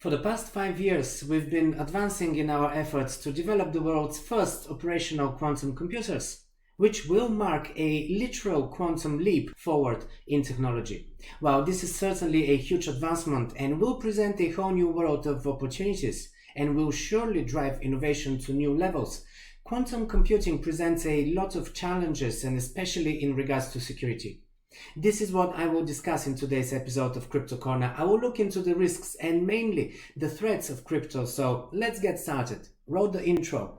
For the past 5 years, we've been advancing in our efforts to develop the world's first operational quantum computers, which will mark a literal quantum leap forward in technology. While this is certainly a huge advancement and will present a whole new world of opportunities and will surely drive innovation to new levels, quantum computing presents a lot of challenges, and especially in regards to security. This is what I will discuss in today's episode of Crypto Corner. I will look into the risks and mainly the threats of crypto. So let's get started. Roll the intro.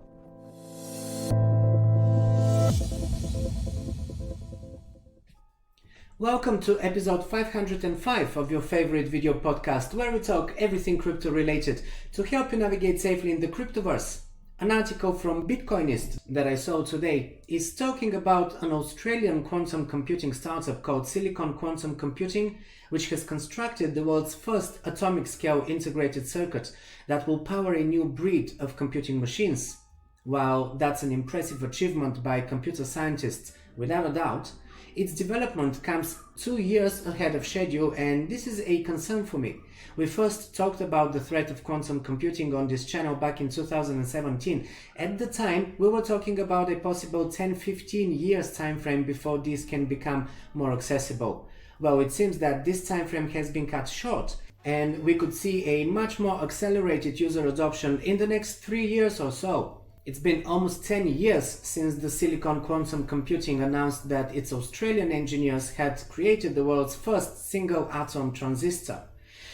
Welcome to episode 505 of your favorite video podcast, where we talk everything crypto related to help you navigate safely in the cryptoverse. An article from Bitcoinist that I saw today is talking about an Australian quantum computing startup called Silicon Quantum Computing, which has constructed the world's first atomic scale integrated circuit that will power a new breed of computing machines. While that's an impressive achievement by computer scientists, without a doubt, its development comes 2 years ahead of schedule, and this is a concern for me. We first talked about the threat of quantum computing on this channel back in 2017. At the time, we were talking about a possible 10-15 years time frame before this can become more accessible. Well, it seems that this time frame has been cut short, and we could see a much more accelerated user adoption in the next 3 years or so. It's been almost 10 years since the Silicon Quantum Computing announced that its Australian engineers had created the world's first single-atom transistor.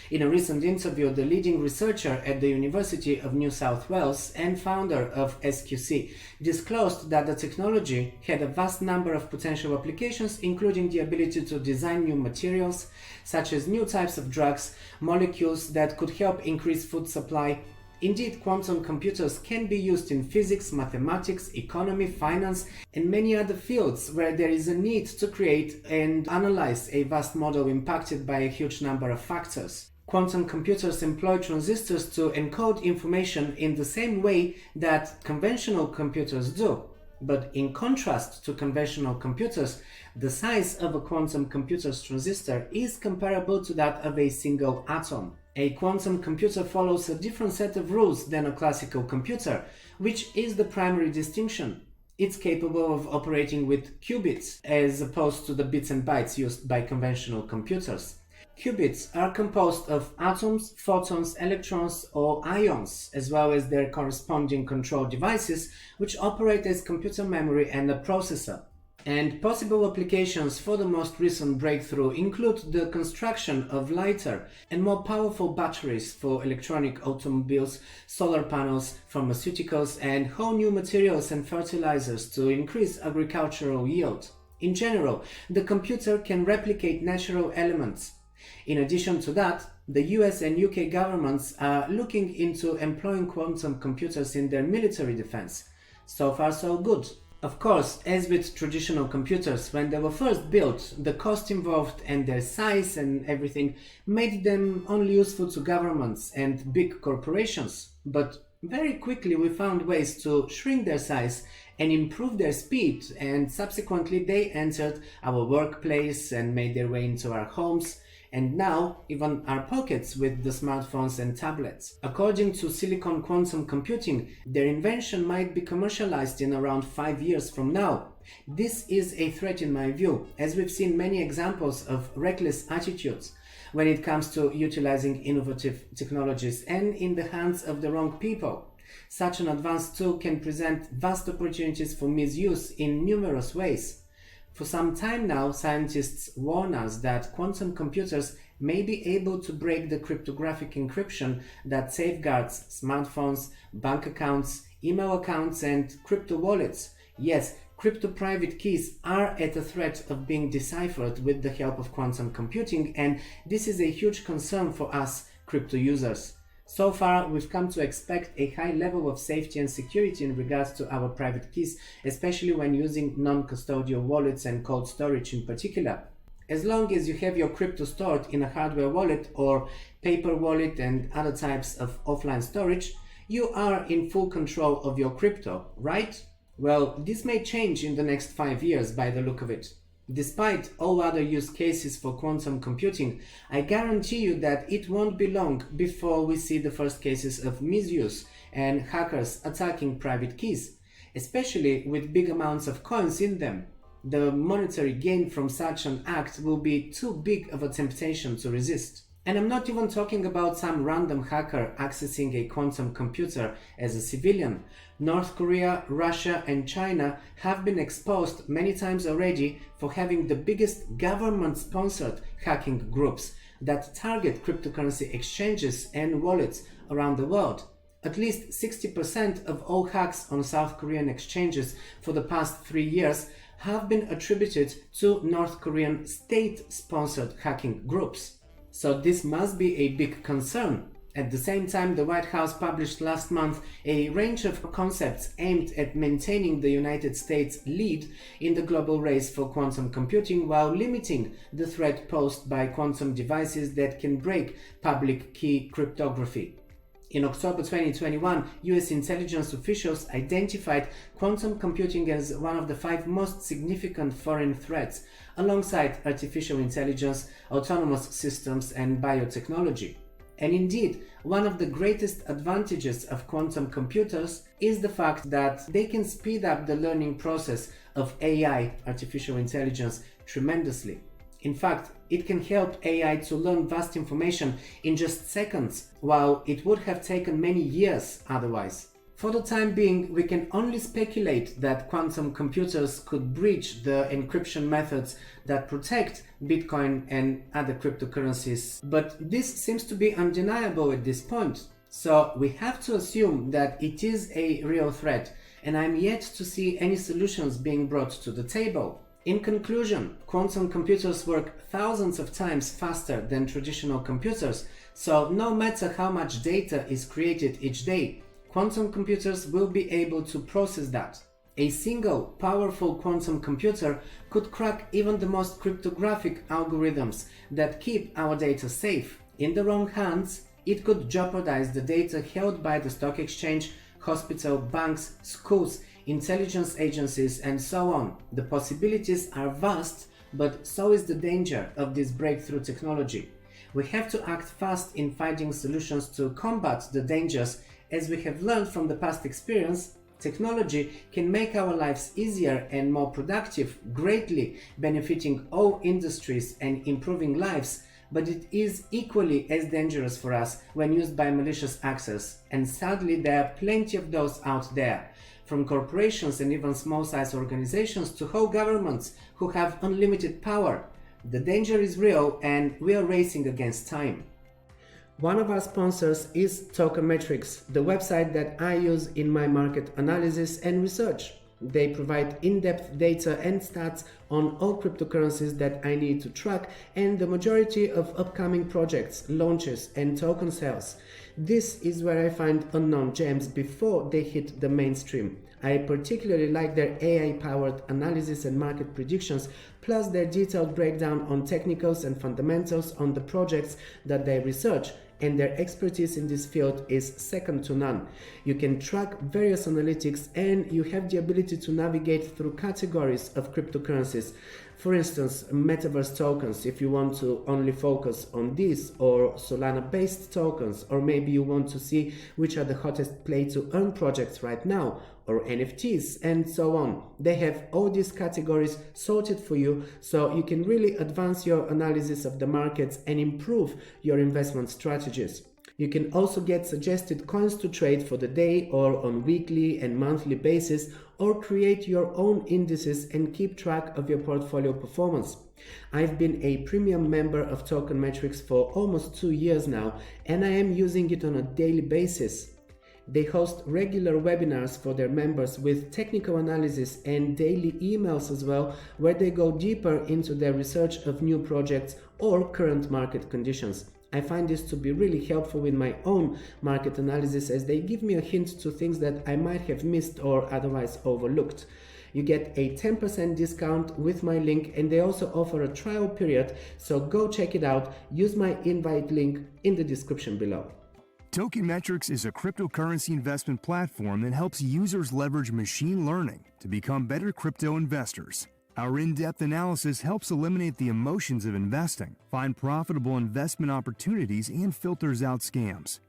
In a recent interview, the leading researcher at the University of New South Wales and founder of SQC disclosed that the technology had a vast number of potential applications, including the ability to design new materials, such as new types of drugs, molecules that could help increase food supply. Indeed, quantum computers can be used in physics, mathematics, economy, finance, and many other fields where there is a need to create and analyze a vast model impacted by a huge number of factors. Quantum computers employ transistors to encode information in the same way that conventional computers do. But in contrast to conventional computers, the size of a quantum computer's transistor is comparable to that of a single atom. A quantum computer follows a different set of rules than a classical computer, which is the primary distinction. It's capable of operating with qubits, as opposed to the bits and bytes used by conventional computers. Qubits are composed of atoms, photons, electrons, or ions, as well as their corresponding control devices, which operate as computer memory and a processor. And possible applications for the most recent breakthrough include the construction of lighter and more powerful batteries for electronic automobiles, solar panels, pharmaceuticals, and whole new materials and fertilizers to increase agricultural yield. In general, the computer can replicate natural elements. In addition to that, the US and UK governments are looking into employing quantum computers in their military defense. So far, so good. Of course, as with traditional computers, when they were first built, the cost involved and their size and everything made them only useful to governments and big corporations. But very quickly we found ways to shrink their size and improve their speed, and subsequently they entered our workplace and made their way into our homes, and now even our pockets with the smartphones and tablets. According to Silicon Quantum Computing, their invention might be commercialized in around 5 years from now. This is a threat in my view, as we've seen many examples of reckless attitudes when it comes to utilizing innovative technologies and in the hands of the wrong people. Such an advanced tool can present vast opportunities for misuse in numerous ways. For some time now, scientists warn us that quantum computers may be able to break the cryptographic encryption that safeguards smartphones, bank accounts, email accounts, and crypto wallets. Yes, crypto private keys are at a threat of being deciphered with the help of quantum computing, and this is a huge concern for us crypto users. So far, we've come to expect a high level of safety and security in regards to our private keys, especially when using non-custodial wallets and cold storage in particular. As long as you have your crypto stored in a hardware wallet or paper wallet and other types of offline storage, you are in full control of your crypto, right? Well, this may change in the next 5 years by the look of it. Despite all other use cases for quantum computing, I guarantee you that it won't be long before we see the first cases of misuse and hackers attacking private keys, especially with big amounts of coins in them. The monetary gain from such an act will be too big of a temptation to resist. And I'm not even talking about some random hacker accessing a quantum computer as a civilian. North Korea, Russia and China have been exposed many times already for having the biggest government-sponsored hacking groups that target cryptocurrency exchanges and wallets around the world. At least 60% of all hacks on South Korean exchanges for the past 3 years have been attributed to North Korean state-sponsored hacking groups. So this must be a big concern. At the same time, the White House published last month a range of concepts aimed at maintaining the United States' lead in the global race for quantum computing while limiting the threat posed by quantum devices that can break public key cryptography. In October 2021, US intelligence officials identified quantum computing as one of the 5 most significant foreign threats, alongside artificial intelligence, autonomous systems, and biotechnology. And indeed, one of the greatest advantages of quantum computers is the fact that they can speed up the learning process of AI, artificial intelligence, tremendously. In fact, it can help AI to learn vast information in just seconds, while it would have taken many years otherwise. For the time being, we can only speculate that quantum computers could breach the encryption methods that protect Bitcoin and other cryptocurrencies, but this seems to be undeniable at this point. So we have to assume that it is a real threat, and I'm yet to see any solutions being brought to the table. In conclusion, quantum computers work thousands of times faster than traditional computers, so no matter how much data is created each day, quantum computers will be able to process that. A single, powerful quantum computer could crack even the most cryptographic algorithms that keep our data safe. In the wrong hands, it could jeopardize the data held by the stock exchange, hospital, banks, schools, intelligence agencies, and so on. The possibilities are vast, but so is the danger of this breakthrough technology. We have to act fast in finding solutions to combat the dangers. As we have learned from the past experience, technology can make our lives easier and more productive, greatly benefiting all industries and improving lives, but it is equally as dangerous for us when used by malicious actors, and sadly there are plenty of those out there, from corporations and even small-sized organizations to whole governments who have unlimited power. The danger is real and we are racing against time. One of our sponsors is Tokenmetrics, the website that I use in my market analysis and research. They provide in-depth data and stats on all cryptocurrencies that I need to track and the majority of upcoming projects, launches and token sales. This is where I find unknown gems before they hit the mainstream. I particularly like their AI-powered analysis and market predictions, plus their detailed breakdown on technicals and fundamentals on the projects that they research, and their expertise in this field is second to none. You can track various analytics and you have the ability to navigate through categories of cryptocurrencies. For instance, metaverse tokens, if you want to only focus on these, or Solana-based tokens, or maybe you want to see which are the hottest play-to-earn projects right now, or NFTs, and so on. They have all these categories sorted for you, so you can really advance your analysis of the markets and improve your investment strategies. You can also get suggested coins to trade for the day or on weekly and monthly basis, or create your own indices and keep track of your portfolio performance. I've been a premium member of Tokenmetrics for almost 2 years now, and I am using it on a daily basis. They host regular webinars for their members with technical analysis and daily emails as well, where they go deeper into their research of new projects or current market conditions. I find this to be really helpful in my own market analysis, as they give me a hint to things that I might have missed or otherwise overlooked. You get a 10% discount with my link, and they also offer a trial period, so go check it out. Use my invite link in the description below. Tokenmetrics is a cryptocurrency investment platform that helps users leverage machine learning to become better crypto investors. Our in-depth analysis helps eliminate the emotions of investing, find profitable investment opportunities, and filters out scams.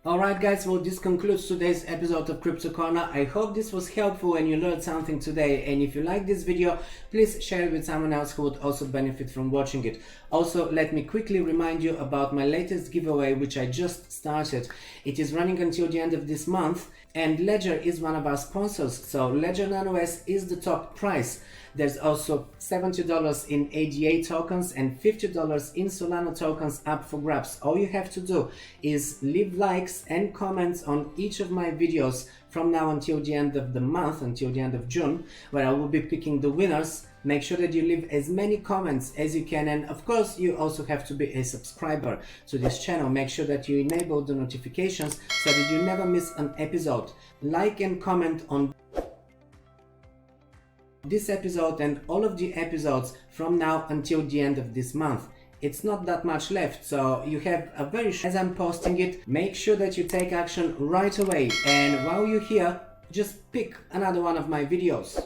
Alright guys, well this concludes today's episode of Crypto Corner. I hope this was helpful and you learned something today, and if you like this video, please share it with someone else who would also benefit from watching it. Also, let me quickly remind you about my latest giveaway which I just started. It is running until the end of this month, and Ledger is one of our sponsors, so Ledger Nano S is the top prize. There's also $70 in ADA tokens and $50 in Solana tokens up for grabs. All you have to do is leave likes and comments on each of my videos from now until the end of the month, until the end of June, where I will be picking the winners. Make sure that you leave as many comments as you can, and of course you also have to be a subscriber to this channel. Make sure that you enable the notifications so that you never miss an episode. Like and comment on this episode and all of the episodes from now until the end of this month. It's not that much left, so you have a very short. As I'm posting it, make sure that you take action right away, and while you're here, just pick another one of my videos.